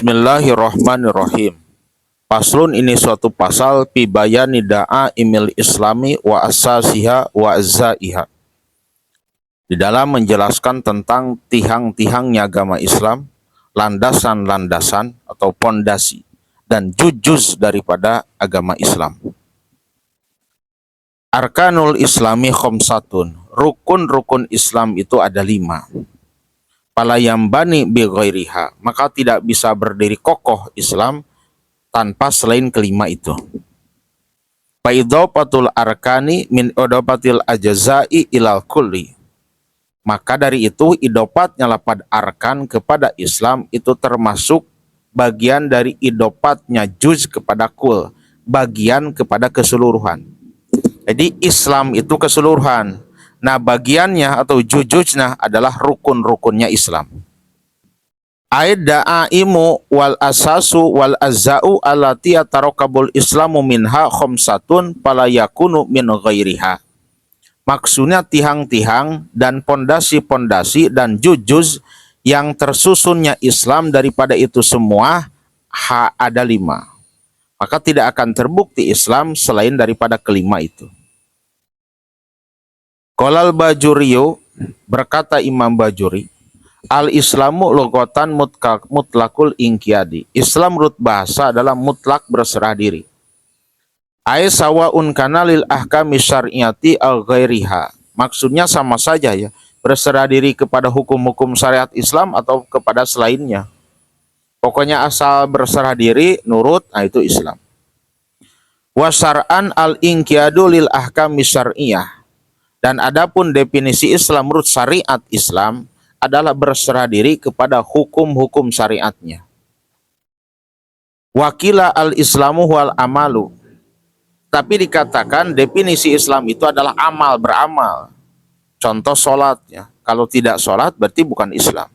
Bismillahirrahmanirrahim. Paslun, ini suatu pasal fi bayani da'a imil islami wa asasiha wa azzaiha. Di dalam menjelaskan tentang tihang-tihangnya agama Islam, landasan-landasan atau pondasi dan jujuz daripada agama Islam. Arkanul Islami khamsatun. Rukun-rukun Islam itu ada 5. Fala yambani bi ghairiha, maka tidak bisa berdiri kokoh Islam tanpa selain kelima itu. Fa idhafatul arkani min idafatil ajza'i ilal kulli. Maka dari itu idopatnya lapad arkan kepada Islam itu termasuk bagian dari idopatnya juz kepada kul, bagian kepada keseluruhan. Jadi Islam itu keseluruhan. Nah, bagiannya atau jujuznya adalah rukun-rukunnya Islam. Aidaimu wal asasu wal azza'u allati tarakabul islamu minha khamsatun fala yakunu min ghairiha. Maksudnya tihang-tihang dan pondasi-pondasi dan jujuz yang tersusunnya Islam daripada itu semua ada 5. Maka tidak akan terbukti Islam selain daripada kelima itu. Qolal Bajuriyu, berkata Imam Bajuri, al-Islamu lughatan mutlakul inqiyadi. Islam menurut bahasa adalah mutlak berserah diri. Ai sawaun kana lil ahkami syar'iyyati al ghairiha. Maksudnya sama saja ya, berserah diri kepada hukum-hukum syariat Islam atau kepada selainnya. Pokoknya asal berserah diri, nurut, nah itu Islam. Wa syar'an al inqiyadu lil ahkami syar'iyyah. Dan adapun definisi Islam menurut syariat Islam adalah berserah diri kepada hukum-hukum syariatnya. Wakila al-islamu wal amalu. Tapi dikatakan definisi Islam itu adalah amal, beramal. Contoh sholatnya. Kalau tidak sholat berarti bukan Islam.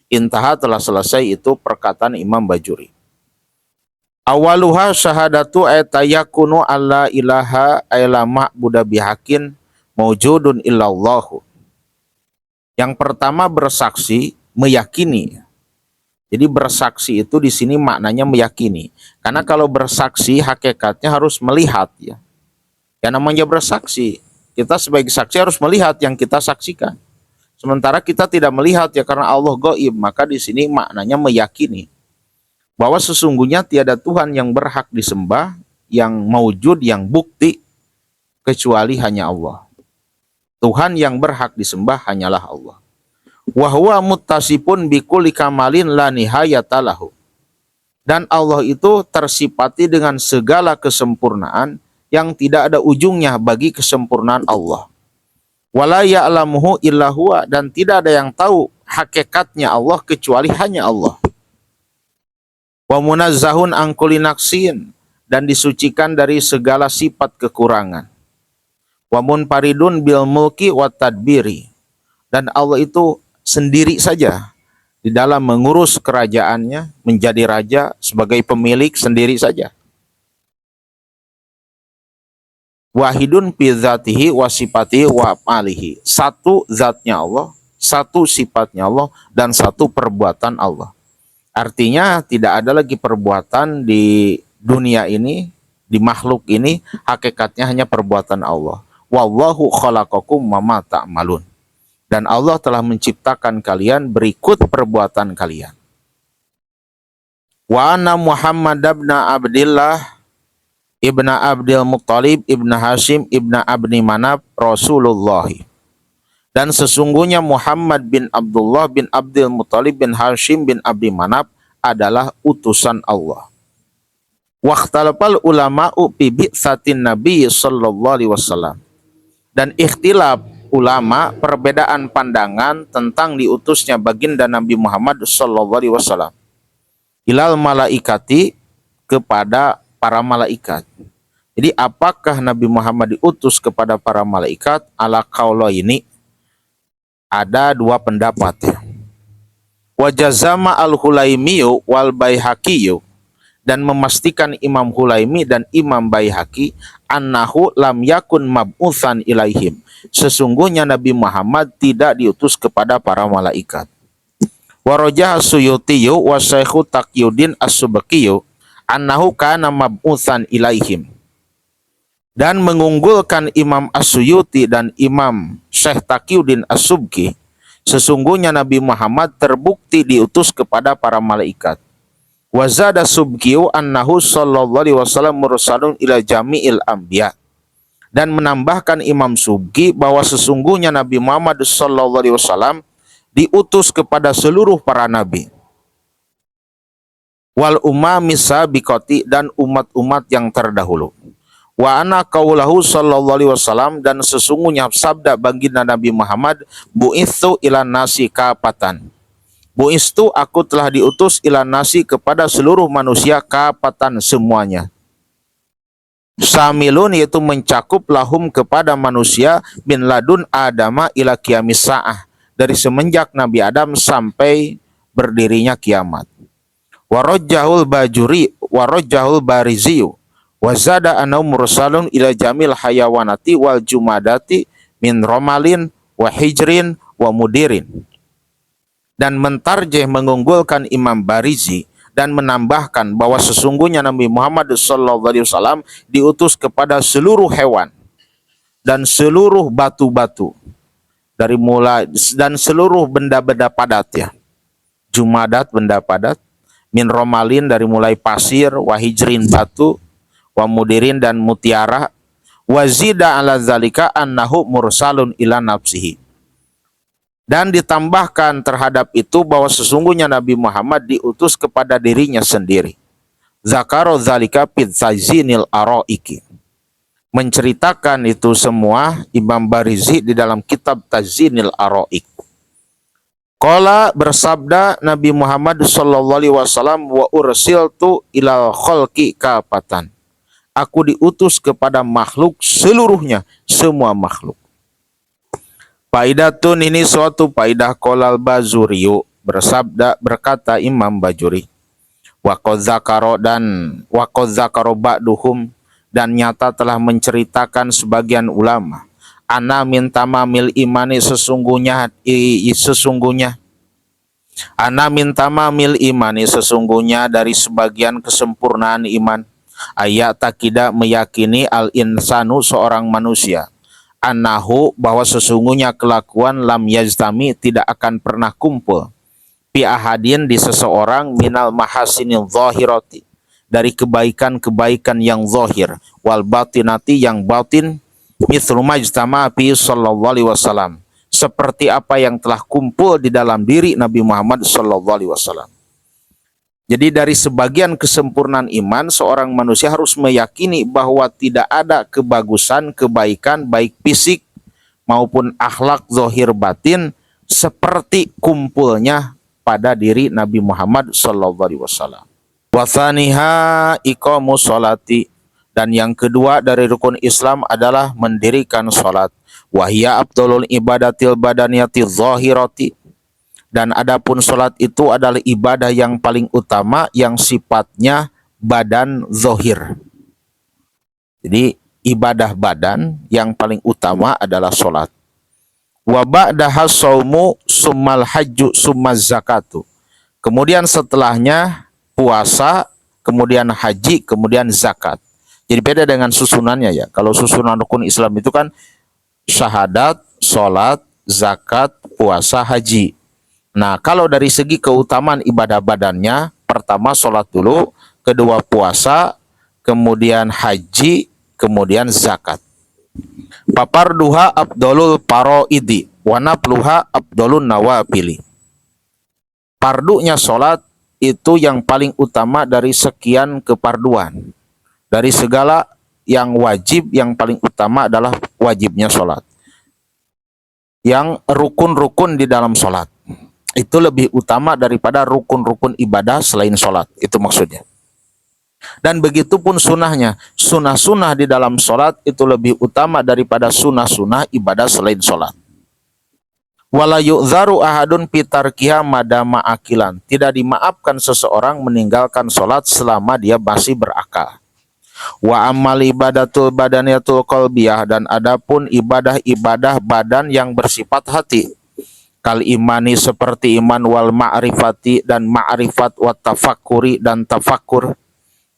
Intaha, telah selesai itu perkataan Imam Bajuri. Awaluha syahadatu ayatayakunu alla ilaha illa ma'buda bihakin mawjudun illallahu. Yang pertama bersaksi, meyakini. Jadi bersaksi itu di sini maknanya meyakini. Karena kalau bersaksi hakikatnya harus melihat ya. Yang namanya bersaksi, kita sebagai saksi harus melihat yang kita saksikan. Sementara kita tidak melihat ya karena Allah gaib, maka di sini maknanya meyakini bahwa sesungguhnya tiada Tuhan yang berhak disembah, yang maujud, yang bukti kecuali hanya Allah. Tuhan yang berhak disembah hanyalah Allah. Wa huwa muttasifun bikulli kamalin la nihayata lahu. Dan Allah itu tersifati dengan segala kesempurnaan yang tidak ada ujungnya bagi kesempurnaan Allah. Wala ya'lamuhu illa huwa, dan tidak ada yang tahu hakikatnya Allah kecuali hanya Allah. Wa munazzahun an kulli naqsin, dan disucikan dari segala sifat kekurangan. Wa munfaridun bil mulki wa tadbiri, dan Allah itu sendiri saja di dalam mengurus kerajaannya, menjadi raja sebagai pemilik sendiri saja. Wahidun fi dzatihi wa sifatihi wa af'alihi. Satu zatnya Allah, satu sifatnya Allah, dan satu perbuatan Allah. Artinya tidak ada lagi perbuatan di dunia ini, di makhluk ini, hakikatnya hanya perbuatan Allah. Wallahu khalaqakum wa ma ta'malun. Dan Allah telah menciptakan kalian berikut perbuatan kalian. Wa anna Muhammad ibn Abdillah ibn Abdil Muttalib ibn Hashim ibn Abni Manaf Rasulullah. Dan sesungguhnya Muhammad bin Abdullah bin Abdil Muttalib bin Hashim bin Abdi Manaf adalah utusan Allah. Waqtalafal ulama'u bi bi'tsatin Nabi sallallahu alaihi wasallam. Dan ikhtilaf ulama, perbedaan pandangan tentang diutusnya baginda Nabi Muhammad sallallahu alaihi wasallam ilal malaikati, kepada para malaikat. Jadi apakah Nabi Muhammad diutus kepada para malaikat? Ala qaula ini ada 2 pendapat ya. Wa jazama al-Hulaimiyu wal Baihaqiyyu, dan memastikan Imam Hulaimi dan Imam Baihaqi annahu lam yakun mab'utsan ilaihim. Sesungguhnya Nabi Muhammad tidak diutus kepada para malaikat. Warajah Suyutiyu wa Syekhu Taqiyuddin As-Subkiyu annahu kana mab'utsan ilaihim. Dan mengunggulkan Imam As-Suyuti dan Imam Syekh Taqiyuddin As-Subki, sesungguhnya Nabi Muhammad terbukti diutus kepada para malaikat. Wa zada Subkiyu annahu sallallahu alaihi wasallam mursalun ila jami'il anbiya. Dan menambahkan Imam Subki bahwa sesungguhnya Nabi Muhammad sallallahu alaihi wasallam diutus kepada seluruh para nabi. Wal umami sabiqati, dan umat-umat yang terdahulu. Wa ana qaulahu sallallahu alaihi wasallam, dan sesungguhnya sabda baginda Nabi Muhammad, bu'itsu ila nasi kafatan. Bu'istu, aku telah diutus ila nasi, kepada seluruh manusia, kafatan, semuanya. Samilun, yaitu mencakup, lahum, kepada manusia, bin ladun adama ila qiyamis sa'ah, dari semenjak Nabi Adam sampai berdirinya kiamat. Warajjahul bariziyu wa zada anau mursalun ila jamil hayawanati wal jumadati min romalin wa hijrin wa mudirin. Dan mentarjeh, mengunggulkan Imam Barizi, dan menambahkan bahwa sesungguhnya Nabi Muhammad SAW diutus kepada seluruh hewan dan seluruh batu-batu, dari mulai dan seluruh benda-benda padat, ya. Jumadat, benda padat, min romalin, dari mulai pasir, wa hijrin, batu, wa mudirin, dan mutiara, wa zida ala zalika annahu mursalun ila nafsihi. Dan ditambahkan terhadap itu bahwa sesungguhnya Nabi Muhammad diutus kepada dirinya sendiri. Zakaro zalika fid tazinil araiki. Menceritakan itu semua Imam Barizi di dalam kitab Tazinil Araik. Qala, bersabda Nabi Muhammad sallallahu alaihi wasallam, wa ursiltu ilal khalqi kafatan. Aku diutus kepada makhluk seluruhnya, semua makhluk. Faidatun, ini suatu faidah. Qolal Bazuriyu, berkata Imam Bajuri, wa qad zakaro ba'duhum, dan nyata telah menceritakan sebagian ulama, ana min tamamil imani, sesungguhnya ana min tamamil imani, sesungguhnya dari sebagian kesempurnaan iman, ayat takida, meyakini, al insanu, seorang manusia, anahu, bahwa sesungguhnya kelakuan, lam yajtami, tidak akan pernah kumpul, fi ahadin, di seseorang, minal mahasinil zahirati, dari kebaikan-kebaikan yang zahir, wal batinati, yang batin, mithlu majtama fi sallallahu alaihi wasallam, seperti apa yang telah kumpul di dalam diri Nabi Muhammad sallallahu alaihi wasallam. Jadi dari sebagian kesempurnaan iman, seorang manusia harus meyakini bahwa tidak ada kebagusan, kebaikan, baik fisik maupun akhlak zahir batin, seperti kumpulnya pada diri Nabi Muhammad sallallahu alaihi wasallam. Wathaniha iqamus sholati, dan yang kedua dari rukun Islam adalah mendirikan sholat. Wahia abdulul ibadatil badaniyati zahirati, dan adapun sholat itu adalah ibadah yang paling utama yang sifatnya badan zahir. Jadi ibadah badan yang paling utama adalah sholat. Wa ba'daha shaumu summal hajju summaz zakatu, kemudian setelahnya puasa, kemudian haji, kemudian zakat. Jadi beda dengan susunannya, ya. Kalau susunan rukun Islam itu kan syahadat, sholat, zakat, puasa, haji. Nah, kalau dari segi keutamaan ibadah badannya, pertama sholat dulu, kedua puasa, kemudian haji, kemudian zakat. Paparduha abdolul paroidi, wanapluha abdolun nawabili. Pardunya sholat itu yang paling utama dari sekian keparduan. Dari segala yang wajib, yang paling utama adalah wajibnya sholat. Yang rukun-rukun di dalam sholat itu lebih utama daripada rukun-rukun ibadah selain sholat. Itu maksudnya. Dan begitu pun sunnahnya. Sunnah-sunnah di dalam sholat itu lebih utama daripada sunnah-sunnah ibadah selain sholat. Wala yu'dzaru ahadun pitarkiha madama akilan. Tidak dimaafkan seseorang meninggalkan sholat selama dia masih berakal. Wa amal ibadatul badaniyatul qalbiyah, dan adapun ibadah-ibadah badan yang bersifat hati, kal imani seperti iman, wal ma'rifati dan ma'rifat, wa tafakkuri dan tafakkur,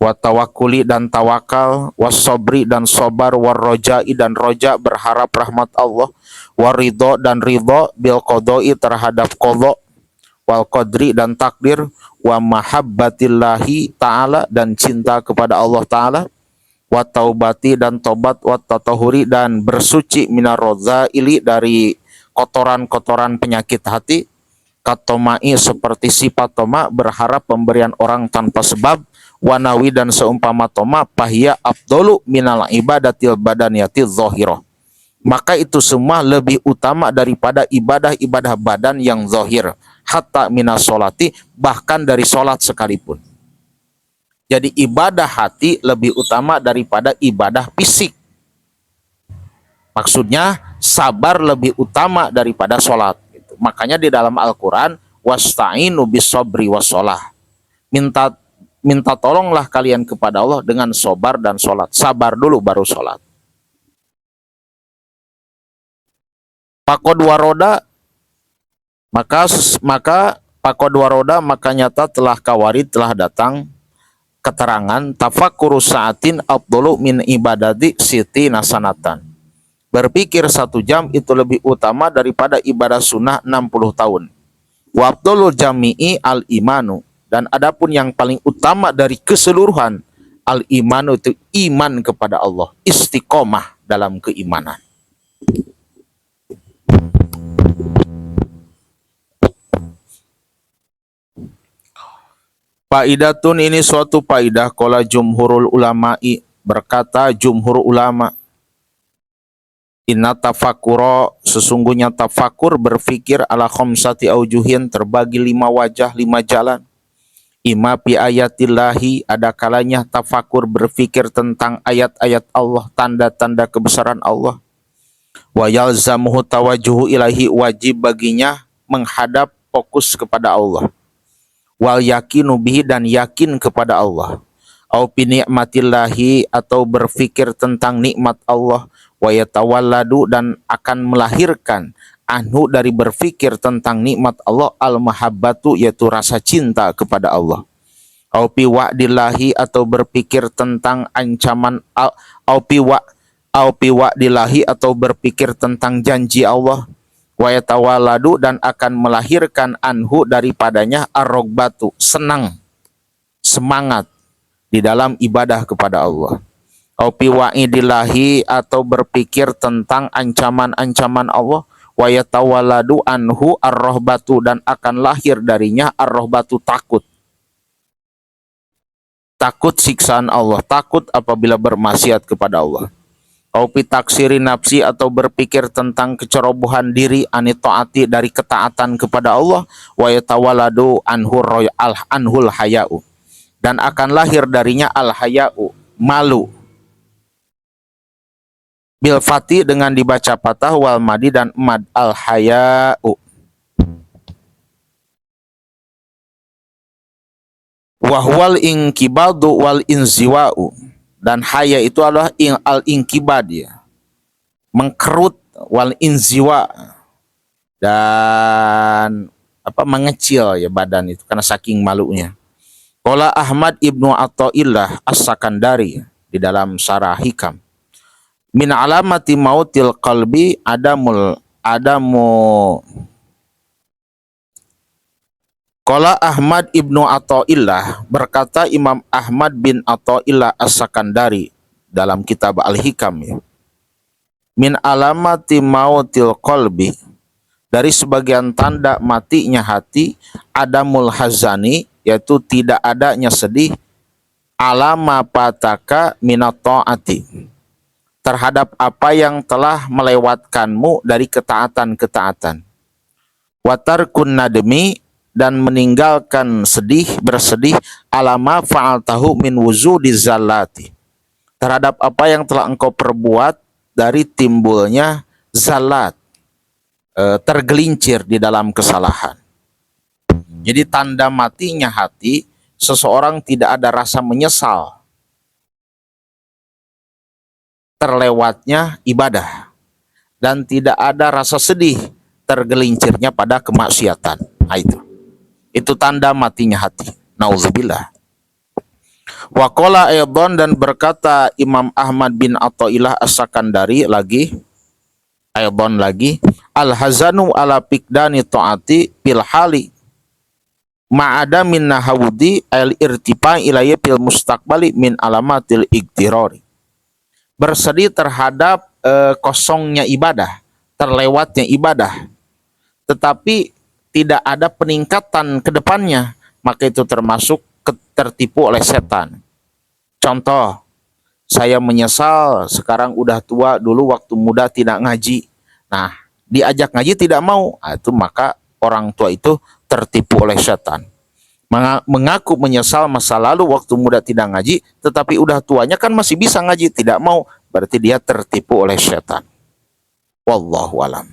wa tawakkuli dan tawakal, was sabri dan sabar, war rojai dan roja berharap rahmat Allah, war ridho dan ridho, bil qodoi terhadap qadha, wal qadri dan takdir, wa mahabbatillahi ta'ala dan cinta kepada Allah Ta'ala, wa taubati dan tobat, wa tatahuri dan bersuci, minar rodzaili dari kotoran-kotoran penyakit hati, katomai seperti sifat toma berharap pemberian orang tanpa sebab, wanawi dan seumpama toma, pahia afdolu minal ibadatil badaniyati zahirah, maka itu semua lebih utama daripada ibadah-ibadah badan yang zahir, hatta minas sholati, bahkan dari sholat sekalipun. Jadi ibadah hati lebih utama daripada ibadah fisik. Maksudnya sabar lebih utama daripada sholat. Makanya di dalam Al-Quran, wasta'inu bis-sabri was-sholah. Minta tolonglah kalian kepada Allah dengan sabar dan sholat. Sabar dulu baru sholat. Pakod waroda, maka pakod waroda, maka nyata telah kawarid, telah datang keterangan, tafakkuru sa'atin afdalu min ibadati siti nasanatan. Berpikir 1 jam itu lebih utama daripada ibadah sunnah 60 tahun. Wa afdalul jami'i al imanu, dan adapun yang paling utama dari keseluruhan, al imanu itu iman kepada Allah, istiqomah dalam keimanan. Faidatun, ini suatu faidah, qala jumhurul ulama'i, berkata jumhur ulama, inna tafakkura, sesungguhnya tafakur berfikir, ala khamsati aujuhin, terbagi 5 wajah, 5 jalan. Ima fi ayatillahi, ada kalanya tafakur berfikir tentang ayat-ayat Allah, tanda-tanda kebesaran Allah. Wa yalzamuhu tawajuhu ilahi, wajib baginya menghadap, fokus kepada Allah. Wal yakinu bihi, dan yakin kepada Allah. Au bi ni'matillahi, atau berfikir tentang nikmat Allah. Wa yatawalladu, dan akan melahirkan, anhu dari berfikir tentang nikmat Allah, al mahabbatu, yaitu rasa cinta kepada Allah. Au bi wa'dillahi, atau berpikir tentang ancaman, au bi wa'dillahi, atau berpikir tentang janji Allah. Wa yatawalladu, dan akan melahirkan, anhu daripadanya, ar-rogbatu, senang, semangat di dalam ibadah kepada Allah. Au bi wa'idillahi, atau berpikir tentang ancaman-ancaman Allah. Wa yatawalladu anhu ar-rohbatu, dan akan lahir darinya ar-rohbatu, takut. Takut siksaan Allah, takut apabila bermaksiat kepada Allah. Au bi taksiri nafsi, atau berpikir tentang kecerobohan diri, anitaati, dari ketaatan kepada Allah. Wa yatawalladu anhul haya'u, dan akan lahir darinya al haya'u, malu. Bil fati, dengan dibaca patah, wal madi dan mad, al haya'u. Wahwal inkibadu wal inziwa'u, dan haya itu adalah al inkibad, ya, mengkerut, wal inziwa, dan mengecil, ya, badan itu karena saking malunya. Qala Ahmad ibnu Athaillah as-Sakandari di dalam Syarah Hikam, min alamati mautil qalbi adamu. Qala Ahmad ibnu Athaillah, berkata Imam Ahmad bin Athaillah as-Sakandari dalam kitab Al-Hikam, ya, min alamati mautil qalbi, dari sebagian tanda matinya hati, adamul hazani, yaitu tidak adanya sedih, alama pataka minat ta'ati, terhadap apa yang telah melewatkanmu dari ketaatan-ketaatan. Watarkun nadmi, dan meninggalkan bersedih, alama fa'altahu min wuzudi zallati, terhadap apa yang telah engkau perbuat dari timbulnya zalat, tergelincir di dalam kesalahan. Jadi tanda matinya hati, seseorang tidak ada rasa menyesal terlewatnya ibadah, dan tidak ada rasa sedih tergelincirnya pada kemaksiatan. Nah, itu tanda matinya hati. Nauzubillah. Wa qala aydan, dan berkata Imam Ahmad bin Athaillah As-Sakandari lagi, aydan lagi, al hazanu ala piqdani taati fil hali ma'ada min nahawudi al irtifa ilayya fil mustaqbali min alamatil igtirari. Bersedih terhadap kosongnya ibadah, terlewatnya ibadah, tetapi tidak ada peningkatan ke depannya, maka itu termasuk tertipu oleh setan. Contoh, saya menyesal sekarang udah tua, dulu waktu muda tidak ngaji. Nah, diajak ngaji tidak mau. Nah, itu maka orang tua itu tertipu oleh setan. Mengaku menyesal masa lalu waktu muda tidak ngaji, tetapi udah tuanya kan masih bisa ngaji, tidak mau. Berarti dia tertipu oleh setan. Wallahu alam.